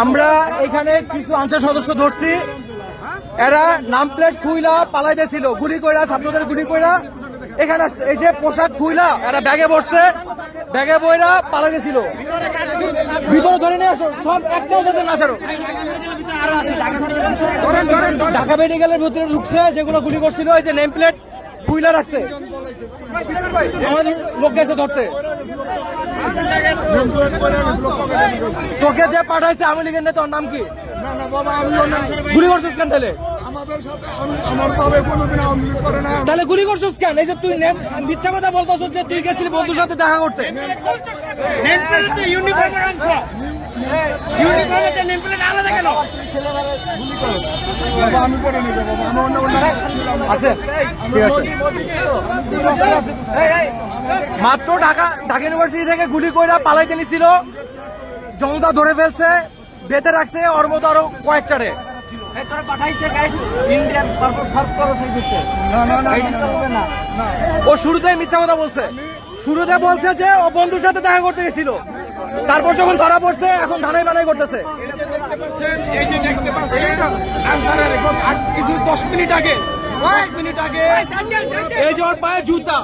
আমরা এখানে কিছু আনসার সদস্য ধরছি, এরা নাম প্লেট খুইলা পালাইতেছিল, গুলি কইরা, ছাত্রদের গুলি কইরা এখানে এই যে পোশাক খুইলা এরা ব্যাগে বসছে, ব্যাগে বইরা পালাইতেছিল। ভিতরে ধরে নিয়ে আসো, সব একটাও যাতে না ছাড়ো। ঢাকা মেডিকেলের ভিতরে ঢুকছে, যেগুলো গুলি করছিল এই যে নেম প্লেট খুইলা রাখছে, আমাদের লোক গেছে ধরতে। তোকে যে পাঠাইছে আওয়ামী লীগের নেতা, তোর নাম কি? গুলি করছিস কেন তাহলে? তাহলে গুলি করছিস কেন? এই যে তুই মিথ্যা কথা বলতেছ যে তুই গেছিলি বন্ধুর সাথে দেখা করতে। মাত্র ঢাকা ইউনিভার্সিটি থেকে গুলি কইরা পালাইতে নিছিল, জনতা ধরে ফেলছে, বেঁধে রাখছে, ওর মতো আরো কয়েকটারে। ও শুরুতেই মিথ্যা কথা বলছে, শুরুতে বলছে যে ও বন্ধুর সাথে দেখা করতে গেছিল, তারপর যখন ধরা পড়ছে এখন ধানাই বানাই করতেছে। কিছু 10 মিনিট আগে এই যে ওর পায়ে জুতা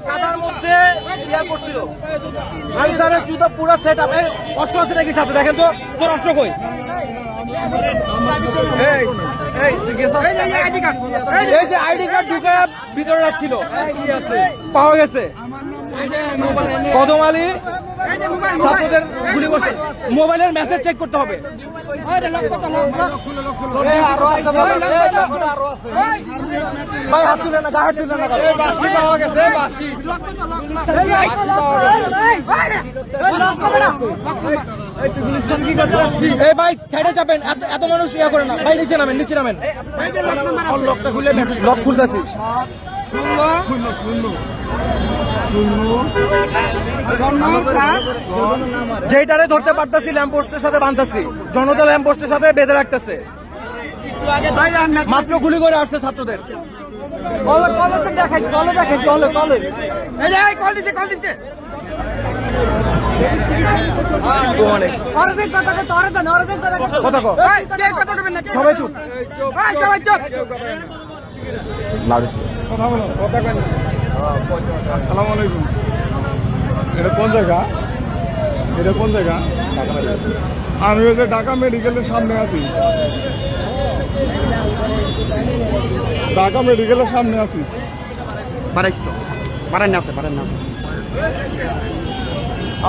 কাদার মধ্যে ইয়া করছিল, আনসারের জুতা পুরো সেট আপ। অস্ত্র আছে নাকি সাথে? দেখেন তো তোর অস্ত্র কই? এই যে আইডি কার্ড ঢুকে ভিতরে রাখছিল, পাওয়া গেছে। কদম আলী ছাত্রদের গুলি করছে, মোবাইলের মেসেজ চেক করতে হবে। ভাই হাত তুলে না, গা হাত তুলে না, বাঁশি পাওয়া গেছে, বাঁশি। এই ভাই সাইডে চাপেন, এত মানুষ ইয়া করে না ভাই, নিচে নামেন, নিচে নামেন। লকটা খুলে মেসেজ লক খুলতেছি। যেটারে ধরতে পারতেছি ল্যাম্পপোস্টের সাথে বাঁধতেছি, জনতা ল্যাম্পপোস্টের সাথে বেঁধে রাখতেছে। মাত্র গুলি করে আসছে ছাত্রদের। সবাই চুপ, সবাই চুপ। আসসালামু আলাইকুম। এটা কোন জায়গা? এটা কোন জায়গা? আমি ওই যে ঢাকা মেডিকেলের সামনে আছি, ঢাকা মেডিকেলের সামনে আছি।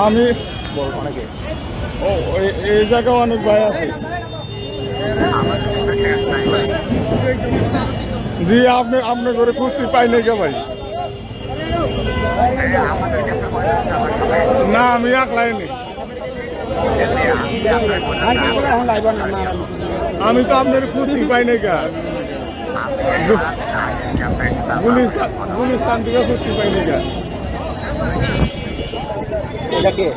আমি ও এই জায়গায় অনেক ভাই আছে। জি আপনি করে খুঁজছি, পাই নাই কে ভাই? না আমি একলাইনি, আমি তো আপনার খুঁজছি, পাই নাই কে? গুলিস্তান থেকে খুঁজছি, পাই নাই কে?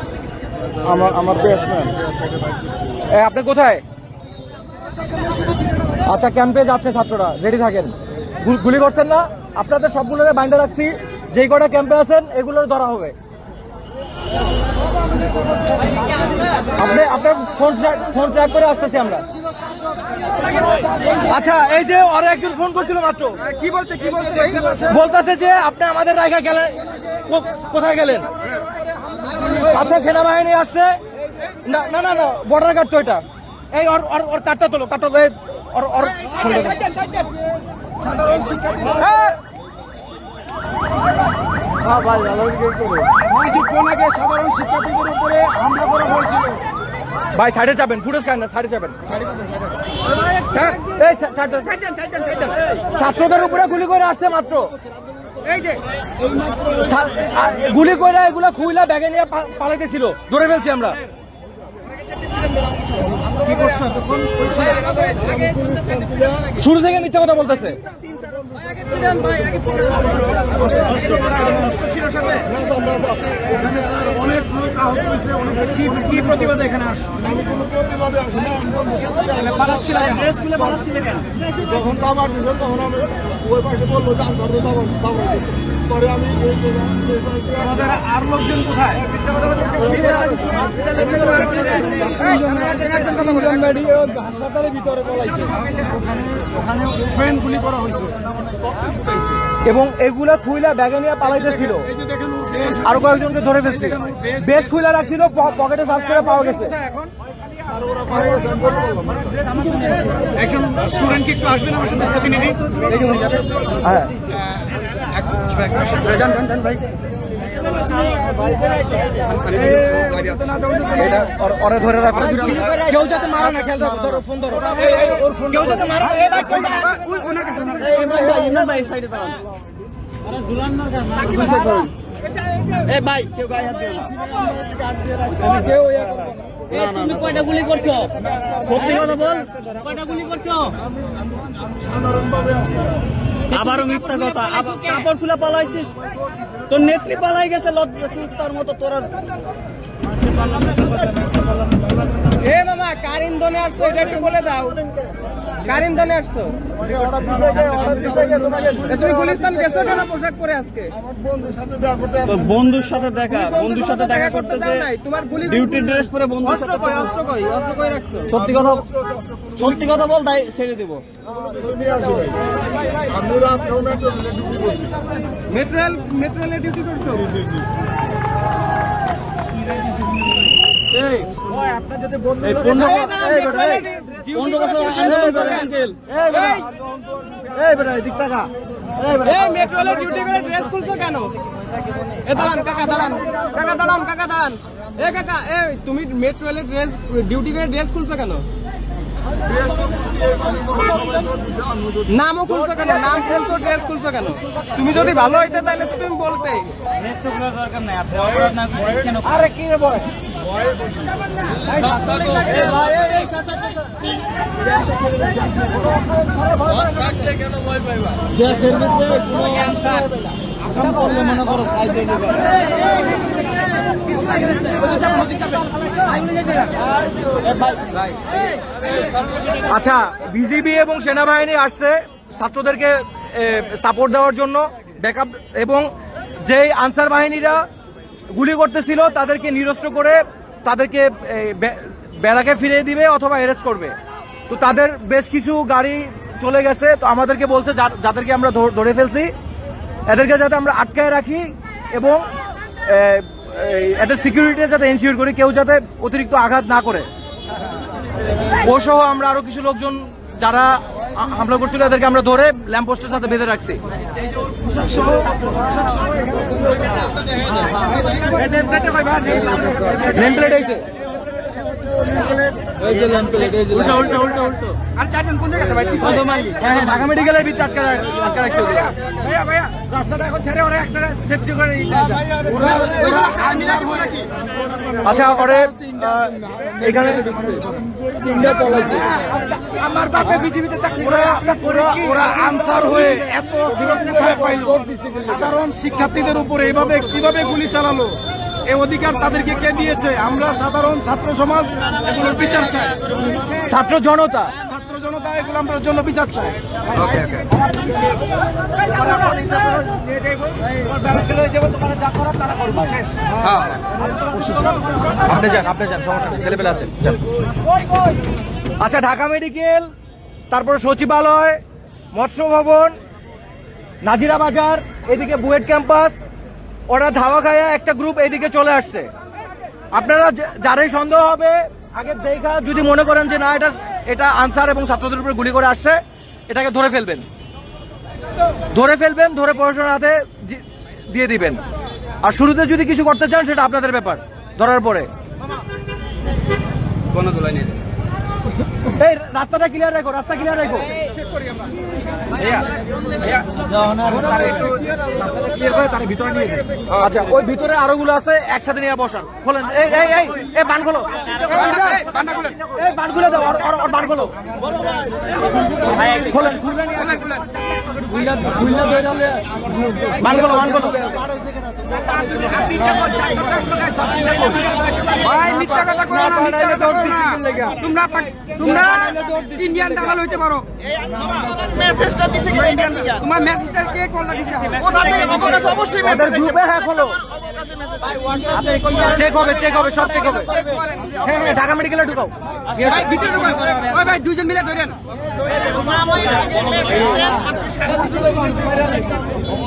আমার ব্যাটসম্যান। আপনি কোথায়? আচ্ছা, ক্যাম্পে যাচ্ছে ছাত্ররা, রেডি থাকেন। গুলি করছেন না? আপনাদের সবগুলোরে বাইন্ধে রাখছি, যেই কটা ক্যাম্পে আছেন এগুলোর ধরা হবে। আপনি আপনার ফোন ট্র্যাক করে আসতেছি আমরা। আচ্ছা, এই যে ওরা একজন ফোন করছিল মাত্র, কি বলছে? বলতেছে যে আপনি আমাদের রায়গা গেলেন, কোথায় গেলেন? আচ্ছা, সেনাবাহিনী আসছে। না না না, বর্ডার গার্ড তো এটা। এই ওর কাটটা তোলো, কাটটা সাধারণ শিক্ষার্থীদের উপরে হামলা করা হয়েছিল। ভাই সাইডে যাবেন, ফুটেজ খান না, সাইডে যাবেন। ছাত্রদের উপরে গুলি করে আসছে মাত্র, গুলি করে এগুলা খুইলা ব্যাগে নিয়ে পালাইতেছিল, ধরে ফেলছি আমরা। শুরু থেকে মিথ্যা কথা বলতেছে। অনেক লোক আহত হয়েছে, অনেক কি প্রতিবাদ এখানে আসছে? আমি কোনো প্রতিবাদে আসি না, যখন দাবার দিল তখন আমি ওই পাশে বললো যে আনসারে দাবার পরে আমি আমাদের আর লোকজন কোথায়? হাসপাতালের ভিতরে পলাইছে, ওখানে ফ্রেন গুলি করা হয়েছে এবং এগুলা খুইলা ব্যাগে নিয়ে পালাইতেছিল। আরো কয়েকজনকে ধরে ফেলছে, বেশ খুইলা রাখছিল, পকেটে সার্চ করে পাওয়া গেছে। একজন স্টুডেন্ট কি একটু আসবেন আমার সাথে প্রতিনিধি? হ্যাঁ এটা ওরে ধরে রাখো, কেউ যাতে মারা না, খেয়াল রাখো, ধরো ফোন ধরো, কেউ যাতে মারা তুমি কয়টা গুলি করছো? সত্যি কথা বল, কয়টা গুলি করছো? সাধারণভাবে আবারও মিথ্যা কথা, আবার কাপড় খুলে পালাইছিস, তোর নেত্রী পালাই গেছে লজ্জা কুত্তার মতো তোরা। এ মামা কার ইন্ধনে আসছো এটা একটু বলে দাও, কার ইন্ধনে আসছো? তুমি গুলিস্তান গেছো কেন পোশাক পরে আজকে? আমার বন্ধুর সাথে দেখা করতে তোর বন্ধুর সাথে দেখা করতে যে তোমার গুলি ডিউটি ড্রেস পরে বন্ধুর সাথে অস্ত্র কই রাখছো? সত্যি কথা বল, তাই ছেড়ে দেবো। আমি রাত্রেও মেট্রো ডিউটি করছি। মেট্রোলে ডিউটি করছো? এই 15 বছর আন্দোলন করে আঙ্কেল, এই বেটা এদিক টাকা, এই মেট্রোলে ডিউটি করে ড্রেস খুলছো কেন? এ দাঁড়ান কাকা, দাঁড়ান কাকা, দাঁড়ান। এ কাকা, এই তুমি মেট্রোলে ডিউটি করে ড্রেস খুলছো কেন? নামও খুলছো কেন? নাম খুলছো, ড্রেস খুলছো কেন? তুমি যদি ভালো হইতে তাহলে তো তুমি বলতে। আরে কি রে বয়, দেশের ভিতরে আকাম করলে মনে করো সাইজে দেবে। আচ্ছা, বিজিবি এবং সেনাবাহিনী আসছে ছাত্রদেরকে সাপোর্ট দেওয়ার জন্য, ব্যাকআপ, এবং যেই আনসার বাহিনীরা গুলি করতেছিল তাদেরকে নিরস্ত্র করে তাদেরকে ব্যারাকে ফিরিয়ে দিবে অথবা অ্যারেস্ট করবে। তো তাদের বেশ কিছু গাড়ি চলে গেছে, তো আমাদেরকে বলছে যাদেরকে আমরা ধরে ফেলছি এদেরকে যাতে আমরা আটকায় রাখি এবং এদের সিকিউরিটি যাতে এনশিওর করি, কেউ যাতে অতিরিক্ত আঘাত না করে। ও সহ আমরা আরো কিছু লোকজন যারা হামলা করছিল এদেরকে আমরা ধরে ল্যাম্পপোস্টের সাথে বেঁধে রাখছি। নেম প্লেট আইছে, ঢাকা মেডিকেলের ভিতরে আটকা রাখছে। রাস্তাটা এখন ছেড়ে ওরা একটা সেফটি করে। আচ্ছা, ওরে এখানে আমার বাপে বিজেপিতে চাকরি করে, ওরা আনসার হয়ে এত সুরক্ষা পাইল, সাধারণ শিক্ষার্থীদের উপরে এভাবে কিভাবে গুলি চালালো? এই অধিকার তাদেরকে কে দিয়েছে? আমরা সাধারণ ছাত্র সমাজ এগুলোর বিচার চাই, ছাত্র জনতা এগুলো আমরা জন্য বিচার চাই। আপনি যান, সমস্যা নেই, ছেলেপেলে আছেন। আচ্ছা, ঢাকা মেডিকেল, তারপরে সচিবালয়, মৎস্য ভবন, নাজিরা বাজার, এদিকে বুয়েট ক্যাম্পাস, ওরা ধাওয়া খায়া একটা গ্রুপ এইদিকে চলে আসছে। আপনারা যারাই সন্দেহ হবে আগে দেখা, যদি মনে করেন যে না এটা আনসার এবং ছাত্রদের উপরে গুলি করে আসছে, এটাকে ধরে ফেলবেন, ধরে প্রশাসনের হাতে দিয়ে দিবেন। আর শুরুতে যদি কিছু করতে চান সেটা আপনাদের ব্যাপার, ধরার পরে। এই রাস্তাটা ক্লিয়ার রাখো, আচ্ছা ওই ভিতরে আরো গুলো আছে একসাথে নিয়ে বসান খোলেন এই এই এই এই বান খোলো এই বান খুলে দাও আর বান খোলো খোলেন বান খোলো ভাই মিথ্যা কথা করো না, মিথ্যা কথা করো না। তোমরা ইন্ডিয়ান দালাল হইতে পারো। তোমার মেসেজটা কে কলটা দিছে? ওদের গ্রুপে হ্যাঁ খোলো চেক হবে সব চেক হবে হ্যাঁ হ্যাঁ ঢাকা মেডিকেলে ঢুকাও ভাই ভিতরে ঢুকান। ওই ভাই দুইজন মিলে ধরেন।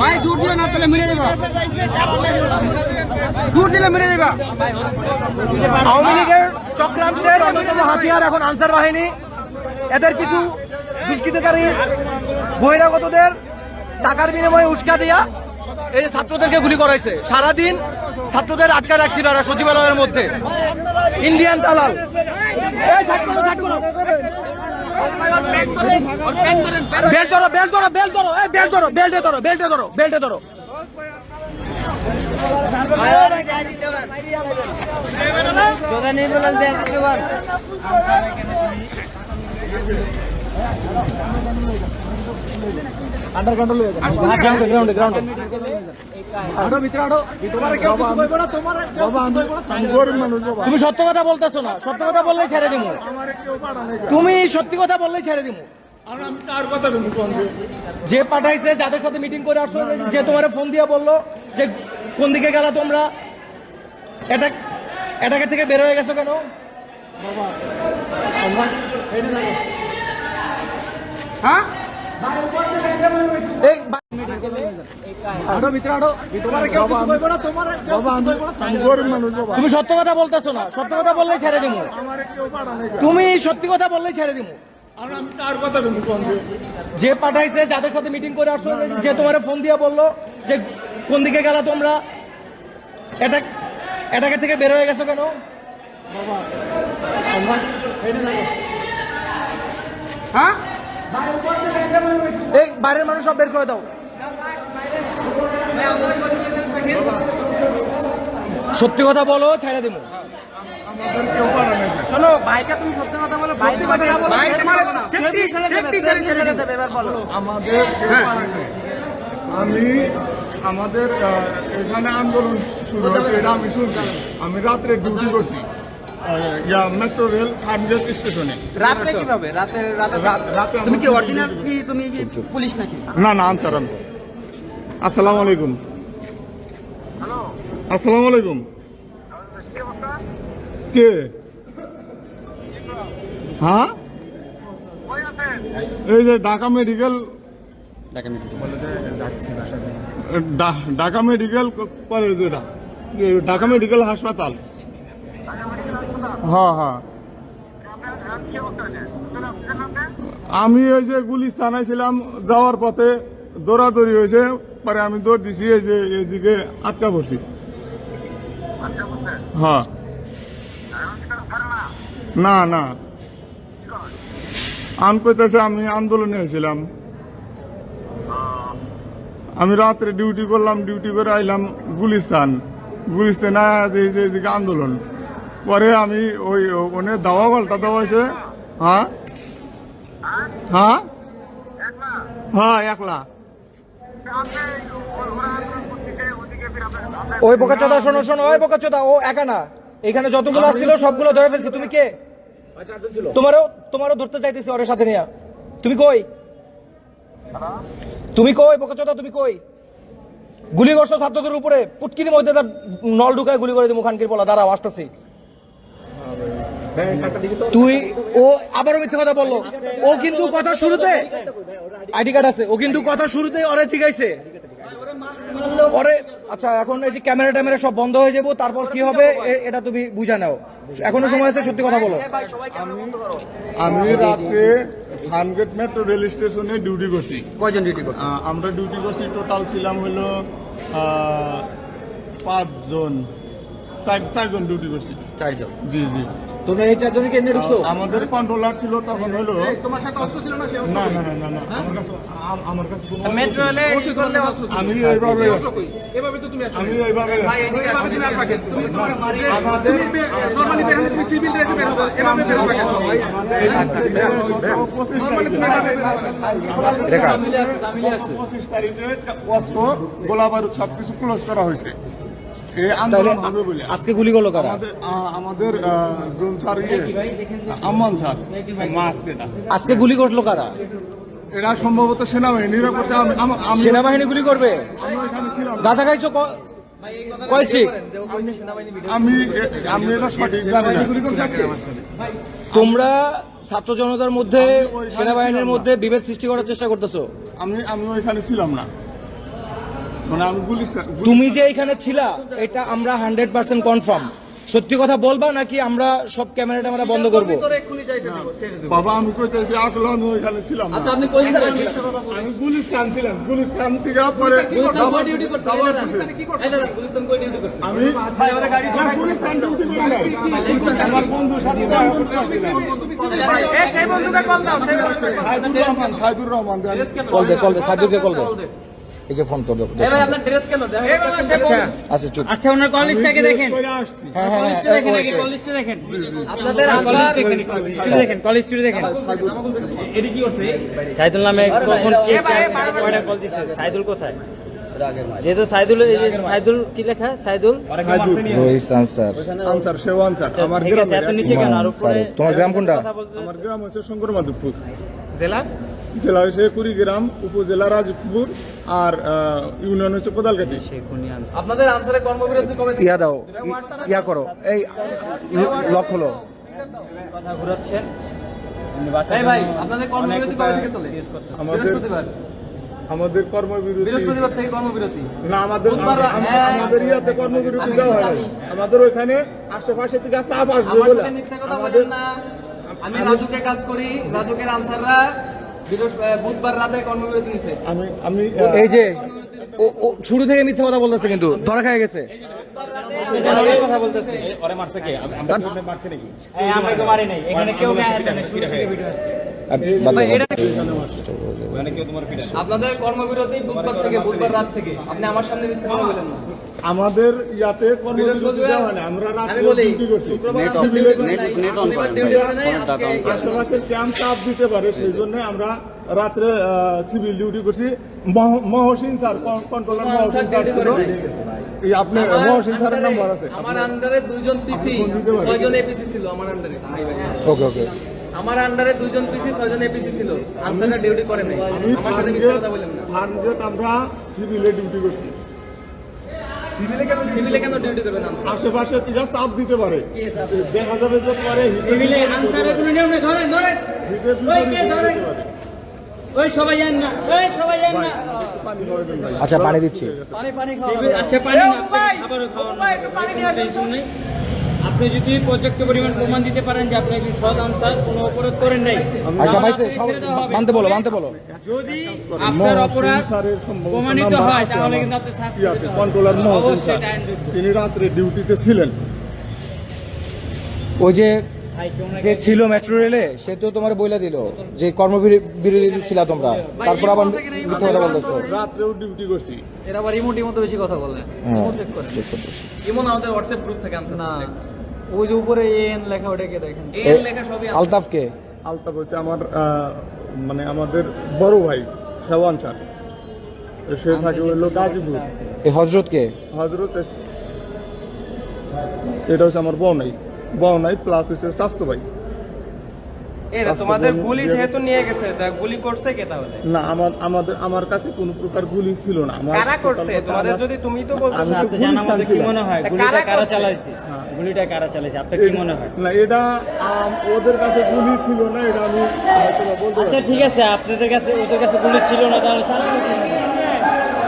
ভাই দূর দিও না, তাহলে মেরে দেবা। দূর দিলে মেরে দেবা। আওয়ামী লীগের চক্রান্তের অন্যতম হাতিয়ার এখন আনসার বাহিনী। এদের কিছু দুষ্কৃতকারী বহিরাগতদের টাকার বিনিময়ে উস্কা দিয়া এই ছাত্রদেরকে গুলি করাইছে। সারাদিন ছাত্রদের আটকা রাখছিল এরা সচিবালয়ের মধ্যে। ইন্ডিয়ান দালাল বেল্টে ধরো আন্ডার কন্ট্রোল হয়ে যাবে গ্রাউন্ডে তুমি সত্য কথা বলতেছো না, সত্য কথা বললেই ছেড়ে দিব। তুমি সত্যি কথা বললেই ছেড়ে দিব। যে পাঠাইছে, যাদের সাথে মিটিং করে আসছো, যে তোমার ফোন দিয়ে বললো যে কোন দিকে গেলা তোমরা, এটাকে থেকে বের হয়ে গেছো কেন? হ্যাঁ তুমি সত্য কথা বলতেছো না, সত্য কথা বললেই ছেড়ে দিব। তুমি সত্যি কথা বললেই ছেড়ে দিব। যে পাঠাইছে, যাদের সাথে মিটিং করে আসছো, যে তোমার ফোন দিয়ে বললো যে কোন দিকে গেলা তোমরা, এটাকে থেকে বের হয়ে গেছো কেন? হ্যাঁ এই বাইরের মানুষ সব বের করে দাও। সত্যি কথা বলো, ছেড়ে দিব। শোনো ভাইকে, তুমি সত্যি কথা বলো। ভাই তোমার সেফটি ছেড়ে দেবে, এবার বলো। আমাদের আমাদের এখানে আন্দোলন শুরু হয়েছে, এটা আমি শুনছি। আমি রাত্রে ডিউটি করছি মেট্রো রেল ফার্মগেট স্টেশনে। রাতে কিভাবে? রাতে তুমি কি অরিজিনাল কি তুমি কি পুলিশ নাকি? না আনসার আমি। আসসালামু আলাইকুম। আসসালামু আলাইকুম। কে? হ্যাঁ এই যে ঢাকা মেডিকেল কলেজ, এটা ঢাকা মেডিকেল হাসপাতাল। হ্যাঁ আমি ওই যে গুলিস্তানায় ছিলাম, যাওয়ার পথে দৌড়াদৌড়ি হয়েছে, পরে আমি দৌড় দিছি, এই যে এদিকে আটকা পড়ছি। হ্যাঁ না আন পেতেছে, আমি আন্দোলনে হয়েছিলাম। আমি রাত্রে ডিউটি করলাম, ডিউটি করে আইলাম গুলিস্তান এদিকে আন্দোলন। পরে আমি ওই ওনে দাওয়া পাল্টা দেওয়া হয়েছে। হ্যাঁ একলা। ওই বোকাচোদা শোনো, ওই বোকাচোদা ও একা না, এখানে যতগুলো আসছিল সবগুলো ধরে ফেলছি। তুমি কে? তোমারও ধরতে চাইতেছি ওর সাথে নিয়ে। তুমি কই বোকাচোদা, তুমি কই? গুলি করছো ছাত্রদের উপরে, পুটকির মধ্যে তার নল ঢুকায় গুলি করে দিই মুখানকির বলা। দাঁড়াও আসতেছি। ও আবারও মিথ্যে কথা বললো। ও কিন্তু কথা শুরুতে আইডি কার্ড আছে, ও কিন্তু কথা শুরুতে ওরে জিগাইছে ওরে। আচ্ছা এখন এই যে ক্যামেরা সব বন্ধ হয়ে যাবো, তারপর কি হবে এটা তুমি বুঝা নাও। এখনো সময় আছে, সত্যি কথা বলো। আমি রাত্রে খানগেট মেট্রো রেল স্টেশনে ডিউটি করছি। কয়জন ডিউটি করছে? আমরা ডিউটি করছি, টোটাল ছিলাম হলো 5 জন, 4 জন ডিউটি করছি। 4 জন। জি তোমরা এই চারজনকে কেন্দ্রে ঢুকছো? আমাদের কন্ট্রোলার ছিল তখন হলো তোমার সাথে অস্ত্র ছিল না সে না না না না না আমার কাছে কোনো মেট্রো রেলে কি করলে অস্ত্র ছিল? আমি এইভাবে এভাবে তো তুমি আসো আমি এইভাবে ভাই এদিকে আসো তুমি আর পাকেন তুমি আমাদের নরমালি বের হচ্ছে সিভিল ড্রেসে বের হবে এভাবে বের হবে নরমালি তুমি দেখা 25 তারিখে অস্ত্র গোলা বারুদ সবকিছু ক্লোজ করা হয়েছে এই তাহলে আন্দোলন হবে বলে আজকে গুলি করলো কারা? আমাদের জোন স্যার আমান স্যার মাস্কেটা আজকে গুলি করলো কারা? এরা সম্ভবত সেনাবাহিনীরা করছে আমি সেনাবাহিনী গুলি করবে? আমি এখানে ছিলাম না। গাঁজা খাইছো কয় স্টিক? আমি এটা সঠিক জানি না। তোমরা ছাত্র জনতার মধ্যে সেনাবাহিনীর মধ্যে বিভেদ সৃষ্টি করার চেষ্টা করতেছো। আমি ওইখানে ছিলাম না, মানে আমি তুমি যে এখানে ছিলা এটা আমরা 100% কনফার্ম। সত্যি কথা বলবা নাকি আমরা সব ক্যামেরা ট্যামেরা বন্ধ করবো? বাবা আমি কইতেছি আসলে আমি ওইখানে ছিলাম না। আপনি কই ছিলেন? আমি গুলিস্তান ছিলাম, গুলিস্তান থেকে পরে আমি গুলিস্তান ডিউটি করি নাই। আমার বন্ধুর সাথে সেই বন্ধুকে কল দাও সেই সাইদুর রহমান কল দে সাইদুরকে কল দে। এই যে ফোন তোর দে। আপনার ড্রেস কেন? আচ্ছা চুপ। আচ্ছা ওনার কল লিস্টটাকে দেখেন, হ্যাঁ কল লিস্টে দেখেন, আগে কল লিস্টে দেখেন, আপনাদের কল লিস্ট দেখেন, কল লিস্ট দেখেন। এডি কি করছে? সাইদুল নামে কখন কে কয়টা কল দিছে? সাইদুল কোথায়? যেহেতু সাইদুল, এই যে সাইদুল কি লেখা? সাইদুল রোহিত আনসার। আনসার সেও আনসার আমার ঠিক আছে, এত নিচে কেন? আর উপরে তোমার গ্রাম কোনটা? আমার গ্রাম হচ্ছে শঙ্কর মাধবপুর, জেলা জেলা হচ্ছে কুড়িগ্রাম, উপজেলা রাজপুর, আর ইউনিয়ন হচ্ছে কোদালকাটি। আপনাদের আনসারে কর্মবিরতি কবে ইয়া দাও, ইয়া করো, এই লক হলো। কথা ঘুরাচ্ছেন ভাই, আপনাদের কর্মবিরতি কবে থেকে চলে? বৃহস্পতিবার। আমাদের কর্মবিরতি বৃহস্পতিবার থেকে কর্মবিরতি না, আমাদের আমাদের ইয়াতে কর্মবিরতি দেওয়া হয়। আমাদের ওইখানে আশেপাশে থেকে চাপ আসবে আমার বলে সাথে মিথ্যা কথা বলেন না। আমি রাজুকে কাজ করি, রাজুকের আনসাররা বুধবার রাতে কর্মবিরতি নিছে। আমি এই যে ও শুরু থেকে মিথ্যা কথা বলতেছে, কিন্তু ধরা খেয়ে গেছে। কথা বলতেছে ওরে মারছে কে? আমরা মারছে নাকি? আমরা তো মারি নাই, এখানে কেউ গায়ে হাত দেয় না, শুরু থেকে ভিডিও আছে। আপনাদের কর্মবিরতি বুধবার থেকে, বুধবার রাত থেকে। আপনি আমার সামনে মিথ্যা কথা বলেন না। আমাদের ইয়াতে কর্মবিরতি দেওয়া হয় না, আমরা রাতে আমি বলি ডিউটি করছি। আশেপাশের ক্যাম্প চাপ দিতে পারে, সেই জন্য আমরা রাত্রে সিভিল ডিউটি করছি। Mohsin sir, controller Mohsin sir ছিল। এই আপনি মহসিন স্যারের নাম্বার আছে? আমার আন্ডারে 2 জন পিসি, 6 জন এপিসি ছিল আমার আন্ডারে। ওকে ওকে। আমার আন্ডারে 2 জন পিসি, 6 জন এপিসি ছিল। আনসাররা ডিউটি করে নাই। আমার সাথে মিথ্যা কথা বলেন না। আমরা সিভিলে ডিউটি করছি। সিভিলে কেন ডিউটি করবেন আনসার? আশেপাশে থেকে চাপ দিতে পারে, দেখা যাবে যে পরে সিভিলে আনসারের কোনো নিয়ম নেই। ধরেন ধরেন, ওই কে ধরেন, ওই সবাই যান না, ওই সবাই যান না। আচ্ছা পানি দিচ্ছি। পানি খাওয়া, আচ্ছা পানি না, খাবারও খাওয়ানো, একটু পানি নিয়ে আসুন। আপনি যদি পর্যাপ্ত পরিমাণ প্রমাণ দিতে পারেন যে আপনি একজন সৎ আনসার, কোনো অপরাধ করেন নাই, আচ্ছা ভাই মানতে বলো, মানতে বলো। যদি আপনার অপরাধ প্রমাণিত হয় তাহলে কিন্তু আপনি শাস্তি পেতে পারেন। কন্ট্রোলার মহসিন অবশ্যই স্যার, এটা আইনযোগ্য। তিনি রাত্রে ডিউটিতে ছিলেন। ওই যে যে ছিল মেট্রো রেলে, সে তো তোমার বইলা দিল যে কর্মবিরতি ছিল তোমরা, তারপর আবার মিথ্যা কথা বলতেছো। রাত্রেও ডিউটি করছি। এরা আবার ইমোটির মতো বেশি কথা বলে। চেক করে ইমন আমাদের হোয়াটসঅ্যাপ গ্রুপ থেকে আনসার না, ওই যে উপরে এন লেখা, ওটাকে দেখেন। এন লেখা সবই আলতাফ কে? আলতাফ হচ্ছে আমার মানে আমাদের বড় ভাই শেওয়ান স্যার, সে থাকে হলো গাজীপুর। এই হজরত কে? হজরত এটা হচ্ছে আমার বউনাই প্লাস হচ্ছে স্বাস্থ্য ভাই। তোমাদের গুলি যেহেতু নিয়ে গেছে, তা গুলি করছে কে তাহলে? না, আমার কাছে কোনো প্রকার গুলি ছিল না। কারা করছে তোমাদের? যদি তুমি তো বলছো, আপনি জানার মধ্যে কি মনে হয় গুলিটা কারা চালাইছে? গুলিটা কারা চালাইছে আপনার কি মনে হয়? না, এটা ওদের কাছে গুলি ছিল না, এটা আমি হয়তো বলতে আচ্ছা ঠিক আছে, আপনাদের কাছে, ওদের কাছে গুলি ছিল না, তাহলে চালানো কেন?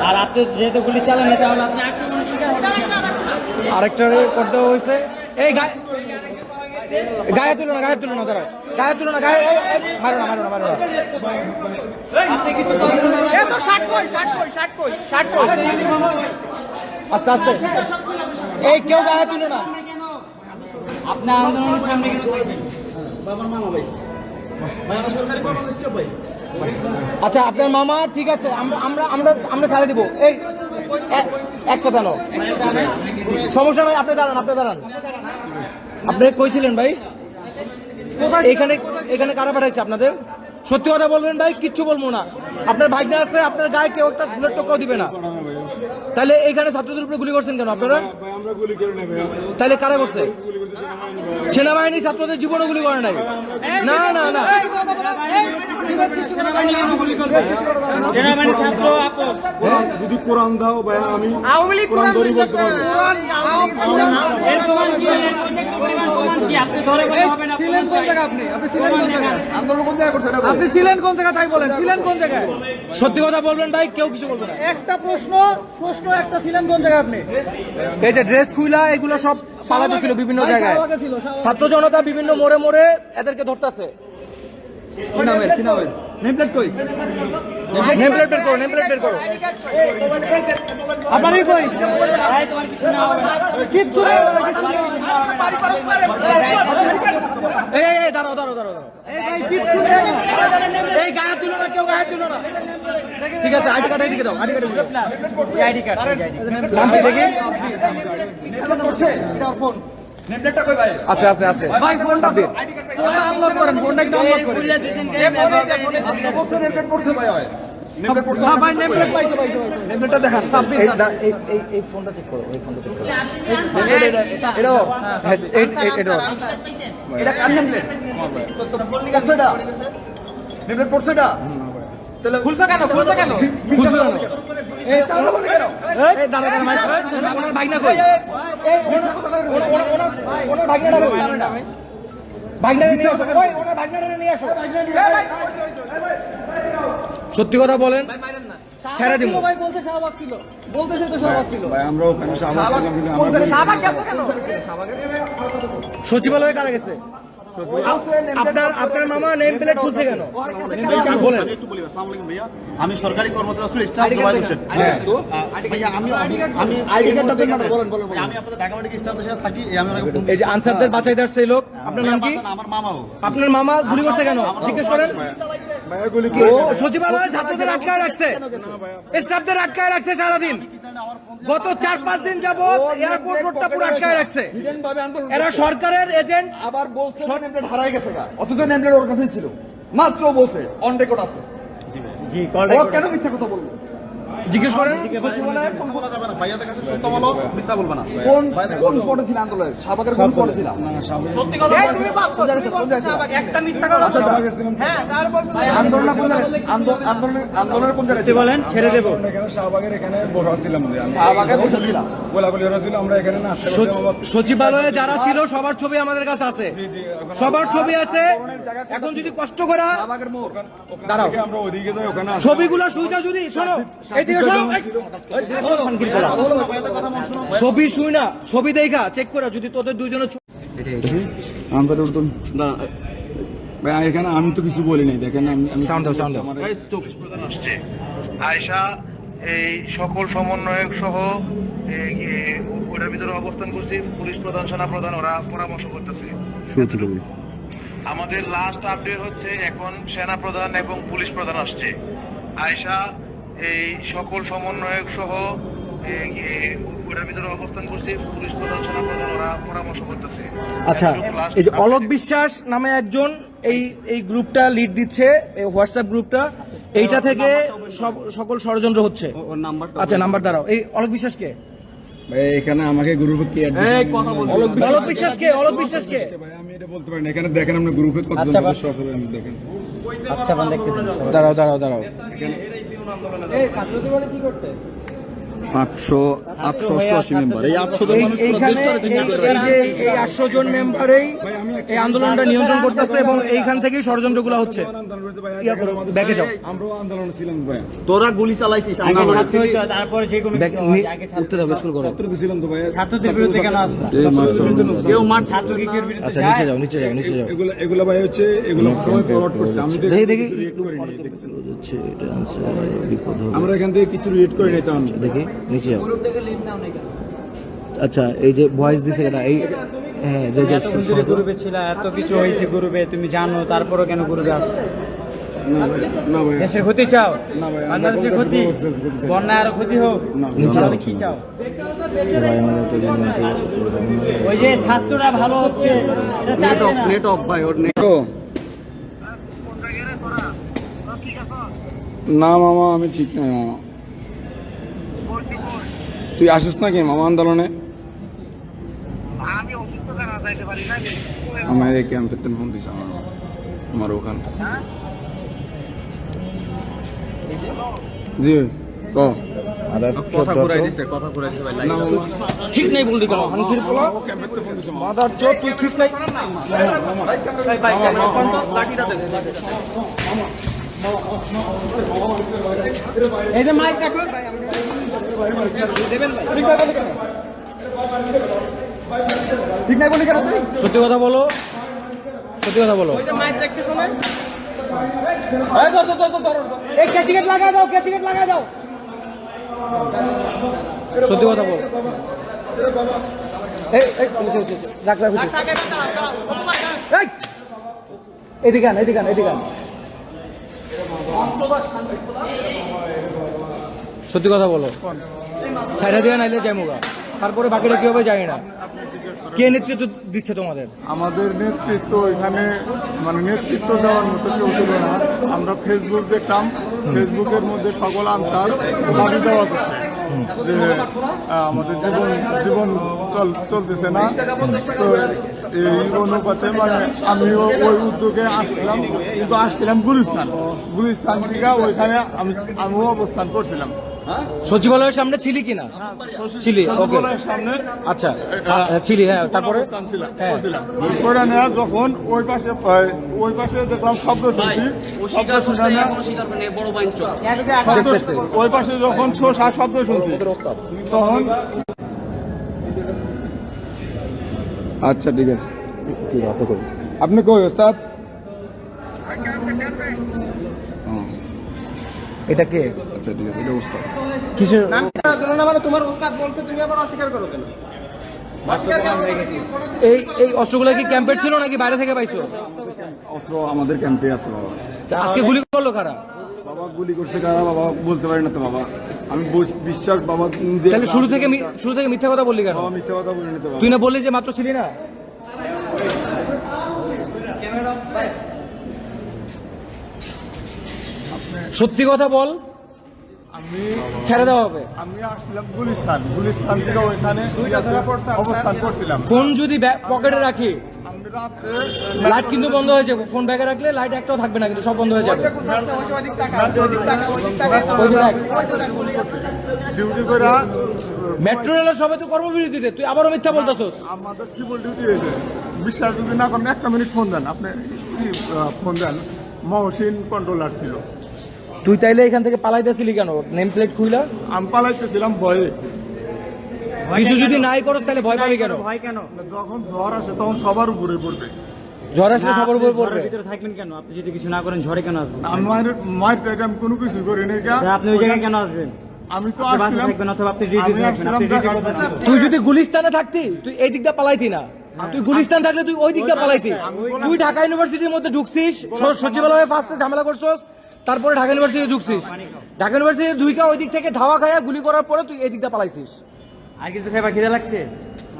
আর আপনি যেহেতু গুলি চালান না, তাহলে আপনি আক্রমণের শিকার হবেন। আরেকটা কর দেওয়া হয়েছে। এই গায়ে তুলো না, গায়ে তুলো না, দাঁড়া, গায়ে তুলো না, গায়ে মারো না, মারো না, মারো না। আপনি কিছু করেন না। এ তো 60 কই 60 কই। আস্তে আস্তে। এই কেউ গায়ে তুলো না। আপনি আন্দোলনের সামনে কেন থাকবেন? আচ্ছা আপনার মামা ঠিক আছে, আমরা আমরা আমরা আমরা ছাড়ে দিব। এই একসাথে আনো, সমস্যা নাই, আপনি দাঁড়ান, আপনি দাঁড়ান। আপনি কইছিলেন ভাই এখানে এখানে কারা পাঠাইছে আপনাদের? সত্যি কথা বলবেন ভাই, কিচ্ছু বলবো না। আপনার ভাইনা আছে, আপনার গায়ে কেউ একটা বুলেট টোকাও দিবে না। তাহলে এইখানে ছাত্রদের উপরে গুলি করছেন কেন আপনারা? তাহলে কারা করছে? সেনাবাহিনী ছাত্রদের জীবনে গুলি করে নাই। না না না, সেনাবাহিনী ছাত্র আপোষ। যদি কোরআন দাও ভাই, আমি আওয়ামী লীগ কোরআন ধরি বিশ্বাস বলতে করে পারবো। কোরআন এর প্রমাণ কি? এর প্রমাণ কি? আপনি ধরে বলতে হবে না। ছিলেন কোন জায়গায় আপনি? আপনি ছিলেন কোন জায়গায়? আন্দোলন কোন জায়গায় করছেন? আপনি ছিলেন কোন জায়গায় তাই বলেন। ছিলেন কোন জায়গায়? সত্যি কথা বলবেন ভাই, কেউ কিছু বলবে না। একটা প্রশ্ন একটা ছিলেন কোন জায়গায় আপনি? এই যে ড্রেস খুইলা এগুলো সব পালাতে ছিল বিভিন্ন জায়গায়। ছাত্র জনতা বিভিন্ন মোড়ে মোড়ে এদেরকে ধরতেছে। নেম প্লেট বের করো, নেম প্লেট বের করো। আপনারই কই? ভাই, তোমার কিছু না হবে। কিচ্ছু নেই। এই এই দাঁড়াও দাঁড়াও দাঁড়াও দাঁড়াও। কিচ্ছু নেই। এই গায়ে তুলো না, কেউ গায়ে তুলো না। ঠিক আছে, আইডি কার্ড এদিকে দাও, আইডি কার্ড এদিকে দাও। আইডি কার্ড, নামটা দেখি। আছে আছে আছে। ভাই ফোন সাব্বির। ফোনটা আনলক করেন, ফোনটা একটু আনলক করেন। খুলে দিয়েছেন কেন? হ্যাঁ ভাই নেম প্লেট পাইছে ভাই। এই এই ফোনটা চেক করো, এই ফোনটা চেক করো। হ্যাঁ, এটা এটা কার নেম প্লেট? খুলছে কেন? খুলছে কেন? খুলছো কেন? এই দাঁড়া দাঁড়া ভাই, ওনার ভাগনা কই? ওনার ভাগনাটা কই? ভাগনাটা নিয়ে আসো, ওই ওনার ভাগনাটা নিয়ে আসো। সত্যি কথা বলেন, ছেড়ে দিব। ভাই বলতে শাহবাগ ছিল। বলতেছে তো শাহবাগ ছিল। ভাই আমরা ওখানে শাহবাগ ছিলাম, কিন্তু আমার শাহবাগ গেছে কেন? সচিবালয়ে কারা গেছে? আপনার আপনার মামা নেম প্লেট খুলছে কেন? বলেন। আমি সরকারি কর্মচারী আসলে স্টাফ জবাই হোসেন। ভাইয়া আমি আইডি কার্ডটা দেন না, বলেন বলেন। আমি আপনাদের ঢাকা মেডিকেল স্টাফের সাথে থাকি। আমি আপনাকে ফোন এই যে আনসারদের বাঁচাই দাঁড়ছে এই লোক, আপনার নাম কি? আমার মামাও। আপনার মামা গুলি করছে কেন জিজ্ঞেস করেন। ভাইয়া গুলি ও সচিবালয়ে ছাত্রদের আটকায় রাখছে, স্টাফদের আটকায় রাখছে সারাদিন। গত 4-5 দিন যাবত এয়ারপোর্ট রোডটা পুরো আটকায় রাখছে। এরা সরকারের এজেন্ট। আবার বলছে নেমপ্লেট হারাই গেছে গা, অথচ নেমপ্লেট ওর কাছেই ছিল। মাত্র বলছে, অন রেকর্ড আছে। জি, কল ও কেন মিথ্যা কথা বললো? জিজ্ঞেস করেন। সচিবালয়ে ফোন বলা যাবে না। ভাইয়াদের কাছে সত্য বলো, মিথ্যা বলবে না। কোন স্পটে ছিল আন্দোলনের? শাহবাগের কোন স্পটে ছিল? সত্যি কথা বলছো, তুমি ভাবছো, তুমি বলছো শাহবাগ। একটা মিথ্যা কথা বলছো। হ্যাঁ, তারপর আন্দোলনের কোন জায়গায়? আন্দোলনের কোন জায়গায় ছিল? বলেন, ছেড়ে দেবো। এখানে শাহবাগের এখানে বসাছিলাম, যে আমি শাহবাগে বসেছিলাম। গোলাগুলি ছিল, আমরা এখানে নাচতে সচিবালয়ে যারা ছিল সবার ছবি আমাদের কাছে আছে, সবার ছবি আছে। এখন যদি কষ্ট করা শাহবাগের মোড়। দাঁড়াও, আমরা ওদিকে যাই, ওখানে ছবিগুলো সুইটা যদি শোনো, এইদিকে শোনো, ছবি শুই না, ছবি দেখা চেক করে যদি তোদের দুজনের আনসার উর্দু ভাই এখানে আমি তো কিছু বলি নাই, দেখেন আমি সাউন্ড দাও, সাউন্ড দাও। প্রধান আসছে আয়শা এই সকল সমন্বয়ক সহ ওটার ভিতরে অবস্থান করছি। পুলিশ প্রধান, সেনা প্রধান ওরা পরামর্শ করতেছে। আমাদের লাস্ট আপডেট হচ্ছে এখন সেনা প্রধান এবং পুলিশ প্রধান আসছে। আয়শা এই সকল সমন্বয়ক সহ ওটার ভিতরে অবস্থান করছি। পুলিশ প্রধান, সেনা প্রধান ওরা পরামর্শ করতেছে। আচ্ছা, এই যে অলোক বিশ্বাস নামে একজন এই এই গ্রুপটা লিড দিচ্ছে, এই হোয়াটসঅ্যাপ গ্রুপটা, এইটা থেকে সকল ষড়যন্ত্র হচ্ছে। আচ্ছা নাম্বার দাঁড়াও, এই অলোক বিশ্বাস কে? ভাই এখানে আমাকে গ্রুপে কে অ্যাড অলোক বিশ্বাস কে? অলোক বিশ্বাস কে? ভাই আমি এটা বলতে পারি না। এখানে দেখেন আপনার গ্রুপে কতজন সদস্য আছে, ভাই আমি দেখেন। আচ্ছা, বান দেখতে দিন। দাঁড়াও দাঁড়াও দাঁড়াও, 888 মেম্বার। এই 800 জন মানুষ এইখানে এই যে এই 800 জন মেম্বারেই এই আন্দোলনটা নিয়ন্ত্রণ করতেছে এবং এইখান থেকেই ষড়যন্ত্রগুলো হচ্ছে। ইয়া করো, ব্যাকে যাও। আমরাও আন্দোলন ছিলাম ভাই, তোরা গুলি চালাইছিস। আগে ছাত্র হইতো, তারপরে সেই কোনো কিছু হয়। আগে উঠতে দাও, স্কুল করো। ছাত্র ছিলাম তো ভাই। ছাত্রদের বিরুদ্ধে কেন আসলা? কেউ মাঠ ছাত্র কি বিরুদ্ধে আচ্ছা নিচে যাও, নিচে যাও, নিচে যাও। এগুলো ভাই হচ্ছে এগুলো সবাই ফরওয়ার্ড করছে। আমি তো দেখি দেখি, react করি নাই, দেখছেন? আমরা এখান থেকে কিছু রিয়েট করে নিতাম। দেখি নিচে যাও। আচ্ছা, এই যে ভয়েস দিছে এটা, এই হ্যাঁ তুমি এতক্ষণ ধরে গ্রুপে ছিল, এত কিছু হয়েছে গ্রুপে, তুমি জানো, তারপরও কেন গ্রুপে আসছো? দেশের ক্ষতি চাও? বাংলাদেশের ক্ষতি, বন্যা আরো ক্ষতি হোক, তাহলে কি চাও? ওই যে ছাত্ররা ভালো হচ্ছে, এটা চাচ্ছে না। নেট অফ ভাই ওর নেট। না মামা আমি ঠিক নাই মামা। তুই আসিস নাকি মামা আন্দোলনে? আমার এই ক্যাম্পের ফোন দিস আমার ওখান থেকে। জি ক কথা ঘুরাই দিছে কথা ঘুরাই দিছে ভাই। ঠিক নাই বললি কেন? হানকির পোলা মাদার চোট, তুই ঠিক নাই। এই যে মাইক রাখুন ঠিক নাই বলি কেন তুই? সত্যি কথা বলো, সত্যি কথা বলো। মাইক দেখতেছো না? এই ক্যাচিকেট লাগা দাও, ক্যাচিকেট লাগা দাও। সত্যি কথা বল। এই এই রাখ রাখ। এই এদিকে আন, এদিকে আন, এদিকে আন। সত্যি কথা বলো। ছাইরা দিয়ে নাইলে যাইমুগা, তারপরে বাকিটা কি হবে জানি না। কে নেতৃত্ব দিচ্ছে তোমাদের? আমাদের নেতৃত্ব এখানে মানে নেতৃত্ব দেওয়ার মতো কেউ ছিল না। আমরা ফেসবুক দেখতাম, ফেসবুকের মধ্যে সকল আনসার দাবি দেওয়া করছে যে আমাদের জীবন চলতেছে না। তো এই অনুপাতে মানে আমিও ওই উদ্যোগে আসছিলাম, কিন্তু আসছিলাম গুলিস্তান থেকে। ওইখানে আমিও অবস্থান করছিলাম। সচিবালয়ের সামনে ছিলি কিনা? ছিলি, ওকে। সামনে আচ্ছা ছিলি, হ্যাঁ। তারপরে হ্যাঁ, করে নেওয়া যখন ওই পাশে দেখলাম শব্দ শুনছি, দেখতেছে। ওই পাশে যখন শব্দ শুনছি তখন আচ্ছা ঠিক আছে। আপনি কই ওস্তাদ? এটা কে? আচ্ছা ঠিক আছে, এটা ওস্তাদ। কিসের? মানে তোমার ওস্তাদ বলছে, তুমি আবার অস্বীকার করো কেন? এই এই অস্ত্রগুলো কি ক্যাম্পের ছিল নাকি বাইরে থেকে পাইছো? অস্ত্র আমাদের ক্যাম্পে আছে বাবা। তা আজকে গুলি করলো কারা? বাবা গুলি করছে কারা বাবা বলতে পারি না তো বাবা। আমি বিশ্বাস বাবা তাহলে শুরু থেকে মিথ্যা কথা বললি কেন? বাবা মিথ্যা কথা বলি না তো বাবা। তুই না বললি যে মাত্র ছিলি না? সত্যি কথা বল, আমি ছেড়ে দেওয়া হবে। আমি আসছিলাম গুলিস্তান থেকে ওইখানে অবস্থান করছিলাম। ফোন যদি পকেটে রাখি, আমি রাত্রে লাইট কিন্তু বন্ধ হয়ে যাবে। ফোন ব্যাগে রাখলে লাইট একটাও থাকবে না, কিন্তু সব বন্ধ হয়ে যাবে। ওই যে দেখ, ডিউটি করে মেট্রো রেলের সবাই তো কর্মবিরতিতে, তুই আবারও মিথ্যা বলতেছস। আমাদের সিভিল ডিউটি হয়েছে। বিশ্বাস যদি না করেন একটা মিনিট ফোন দেন, আপনি কি ফোন দেন। মহসিন কন্ট্রোলার ছিল। তুই তাইলে এখান থেকে পালাইতেছিলি কেন? নেম প্লেট খুইলা আমি পালাইতেছিলাম ভয়ে। কিছু যদি নাই করো তাহলে ভয় পাবি কেন? ভয় কেন? যখন ঝড় আসে তখন সবার উপরে পড়বে। ঝড় আসলে না, সবার আপনি উপর ঝড়ের পড়বে। ভিতরে থাকবেন কেন? আপনি যদি কিছু না করেন ঝড়ে কেন আসবেন? আমার আমি কোনো কিছু করি নাই। তা আপনি ওই জায়গায় কেন আসবেন? আমি তো আপনি বাসে আসছিলাম, থাকবেন অথবা আপনি ডিউটি আমি থাকবেন, আপনি আসছিলাম ডিউটি করতে আসবেন। তুই যদি গুলিস্তানে থাকতি, তুই এই দিকটা পালাইতি না। তুই গুলিস্তান থাকলে তুই ওই দিকটা পালাইতি। তুই ঢাকা ইউনিভার্সিটির মধ্যে ঢুকছিস, সচিবালয়ে ফার্স্টে ঝামেলা করছস, তারপরে ঢাকা ইউনিভার্সিটি ঢুকছিস। ঢাকা ইউনিভার্সিটি দুইটা ওই দিক থেকে ধাওয়া খায়া গুলি করার পরে তুই এই দিকটা পালাইছিস। আর কিছু খাইবা খিদে লাগছে?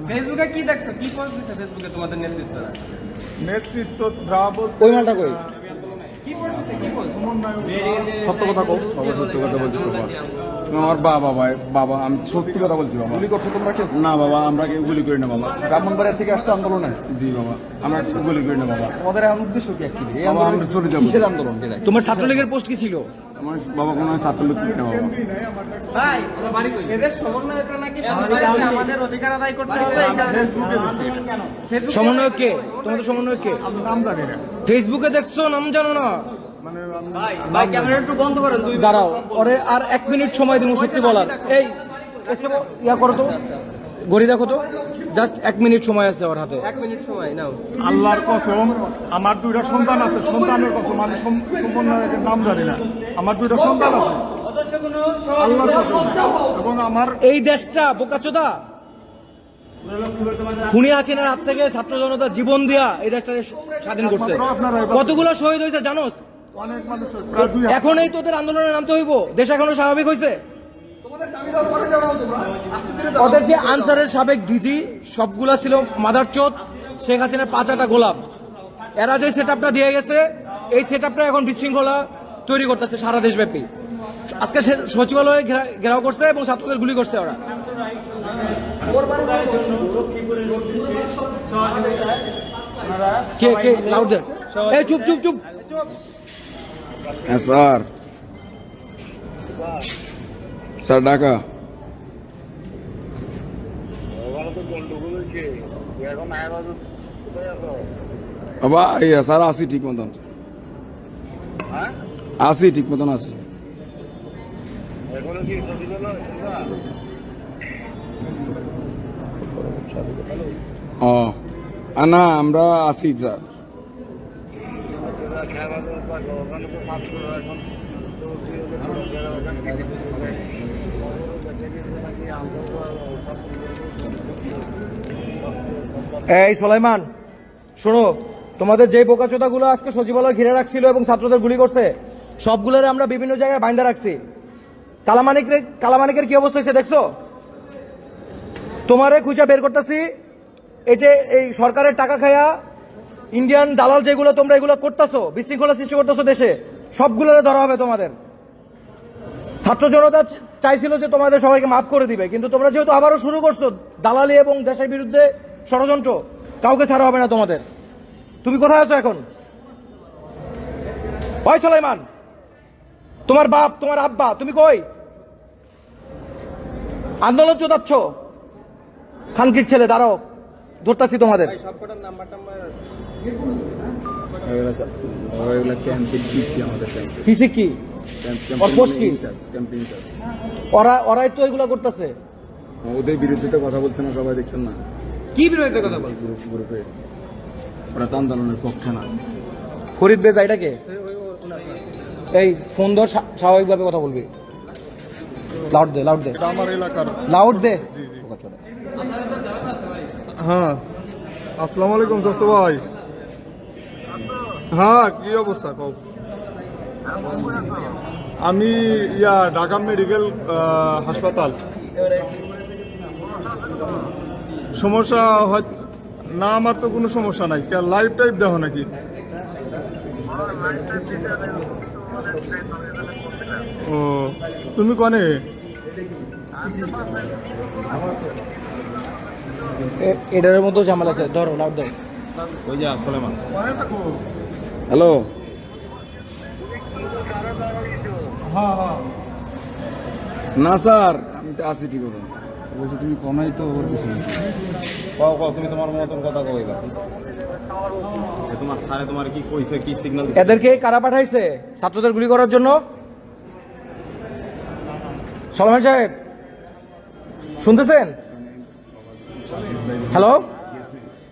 ফেসবুকে কি দেখছো? কি পোস্ট দিছে ফেসবুকে তোমাদের নেতৃত্বরা? নেতৃত্ব ব্রাভো ওই মালটা কই? সত্য কথা কও। বাবা সত্য কথা বলছি বাবা। আমার বাবা আমি সত্যি কথা বলছি বাবা। গুলি করছো তোমরা কেউ? না বাবা, আমরা কেউ গুলি করি না বাবা। ব্রাহ্মণবাড়িয়া থেকে আসছে আন্দোলনে? জি বাবা, আমরা গুলি করি না বাবা। তোমাদের এখন উদ্দেশ্য কি অ্যাকচুয়ালি? এই বাবা, আন্দোলন আমরা চলে যাবো। কিসের আন্দোলন এটা? তোমার ছাত্রলীগের পোস্ট কি ছিল? আমার বাবা কোনো ছাত্রলীগ করি না বাবা। ভাই, এদের সমন্বয়করা নাকি বলছে আমাদের অধিকার আদায় করতে হবে। ফেসবুকে দেখছি এটা। সমন্বয়ক কে? তোমাদের সমন্বয়ক কে? আমি নাম জানি না। ফেসবুকে দেখছো, নাম জানো না? মানে ভাই ক্যামেরা একটু বন্ধ করেন। দাঁড়াও, ওরে আর 1 মিনিট সময় দিব সত্যি বলার। এই ইয়া করো তো, ঘড়ি দেখো তো, জাস্ট 1 মিনিট সময় আছে ওর হাতে। 1 মিনিট সময় নাও। আল্লাহর কসম, আমার 2টা সন্তান আছে। সন্তানের কসম, আমি সম্পূর্ণ নাম জানি না। আমার 2টা সন্তান আছে, আল্লাহর কসম। এবং আমার এই দেশটা বোকাচোদা, খুনি হাসিনার হাত থেকে ছাত্র জনতা জীবন দিয়া এই দেশটাকে স্বাধীন করছে। কতগুলো শহীদ হয়েছে জানোস? অনেক মানুষ প্রায় 2 এখন এই তোদের আন্দোলনে নামতে হইব? দেশ এখনো স্বাভাবিক হয়েছে? ওদের যে আনসারের সাবেক ডিজি সবগুলা ছিল মাদারচোদ, শেখ হাসিনার 5 গোলাপ। এরা যে সেটআপটা দিয়ে গেছে, এই সেটআপটা এখন বিশৃঙ্খলা তৈরি করতেছে সারা দেশব্যাপী। আজকে সচিবালয়ে ঘেরাও করছে এবং ছাত্রদের গুলি করছে ওরা। কে কে লাউড দে, এই চুপ চুপ চুপ। হ্যাঁ স্যার, স্যার ঢাকা। বাবা ইয়া স্যার আসি ঠিক মতন, আসি ঠিক মতন আসি। ও না আমরা আসি স্যার। এই সোলাইমান শোনো, তোমাদের যে বোকাচোদাগুলো আজকে সচিবালয় ঘিরে রাখছিল এবং ছাত্রদের গুলি করছে, সবগুলোরে আমরা বিভিন্ন জায়গায় বাইন্দা রাখছি। কালামানিকের কি অবস্থা হয়েছে দেখছো? তোমারে খুঁজে বের করতেছি। এই যে এই সরকারের টাকা খায়া ইন্ডিয়ান দালাল যেগুলো তোমরা এগুলো করতেছো, বিশৃঙ্খলা সৃষ্টি করতেছো দেশে, সবগুলোরে ধরা হবে তোমাদের। ছাত্র জনতা চাইছিল যে তোমাদের সবাইকে মাফ করে দিবে, কিন্তু তোমরা যেহেতু আবারও শুরু করছো দালালি এবং দেশের বিরুদ্ধে ষড়যন্ত্র, কাউকে ছাড়া হবে না তোমাদের। তুমি কোথায় আছো এখন? ওই সুলাইমান, তোমার বাপ তোমার আব্বা তুমি কই? আন্দোলন চোদাচ্ছ, খানকির ছেলে, দাঁড়াও ধরতাছি তোমাদের। পিসি কি ওর পোস্ট কি? ওরাই তো এগুলো করতেছে। ওদের বিরুদ্ধে তো কথা বলছে না সবাই, দেখছেন না? কি বিরোধিতা কথা বলছে? গ্রুপে ওরা তো আন্দোলনের পক্ষে না। ফরিদ বেজা এটাকে এই ফোন ধর, স্বাভাবিকভাবে কথা বলবি। লাউড দে, লাউড দে, আমার এলাকার। লাউড দে। হ্যাঁ, আসসালামু আলাইকুম দোস্ত ভাই। হ্যাঁ, কি অবস্থা কও? আমি ঢাকা মেডিকেল হাসপাতাল। সমস্যা হয় না? আমার তো কোনো সমস্যা নাই। লাইভ টাইপ দেখো নাকি? ও তুমি কনে? এটার মতো ঝামেলা আছে, ধরো লাউড দাও। ওই যে সুলাইমান। হ্যালো। না স্যার, আমি তো আসি ঠিক আছে। বলছি তুমি কমাই তো ওর পিছনে তুমি তোমার মতন কথা কইবা। তোমার স্যারে তোমার কি কইছে, কি সিগন্যাল? এদেরকে কারা পাঠাইছে ছাত্রদের গুলি করার জন্য? সলমান সাহেব শুনতেছেন? হ্যালো,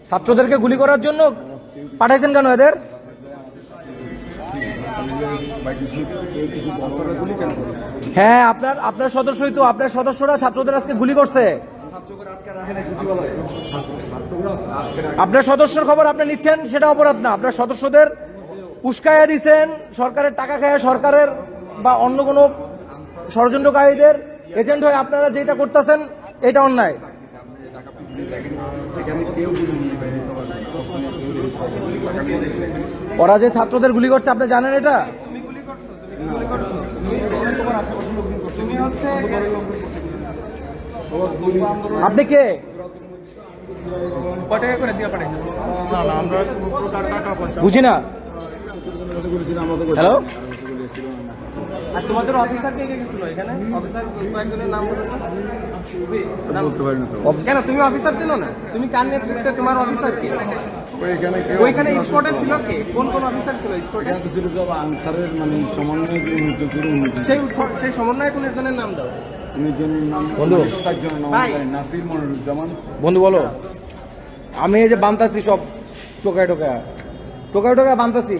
ছাত্রদেরকে গুলি করার জন্য পাঠাইছেন কেন এদের? হ্যাঁ, আপনার সদস্যই তো, আপনার সদস্যরা ছাত্রদের আজকে গুলি করছে। আপনার সদস্যর খবর আপনি নিচ্ছেন, সেটা অপরাধ না। আপনার সদস্যদের উস্কায়া দিচ্ছেন, সরকারের টাকা খায়, সরকারের বা অন্য কোনো ষড়যন্ত্রকারীদের এজেন্ট হয়ে আপনারা যেটা করতেছেন এটা অন্যায়। ওরা যে ছাত্রদের গুলি করছে আপনি জানেন এটা? আপনি কে? বুঝি না। হ্যালো, আর তোমাদের অফিসার কে কে গেছিল এখানে? অফিসার কয়েকজনের নাম বলো তো। বলতে পারি না তো। কেন তুমি অফিসার ছিল না? তুমি কার নেতৃত্বে তোমার অফিসার কি? ওইখানে স্পটে ছিল কে? কোন কোন অফিসার ছিল স্পটে? এটা তো ছিল সব আনসারের মানে সমন্বয় যে উন্নত ছিল, সেই সমন্বয়ক জনের নাম দাও। উন্নতজনের নাম বন্ধু। 7 জনের নাম ভাই। নাসির মনিরুজ্জামান। বন্ধু বলো, আমি এই যে বানতাছি সব টোকায় টোকায় বানতাছি।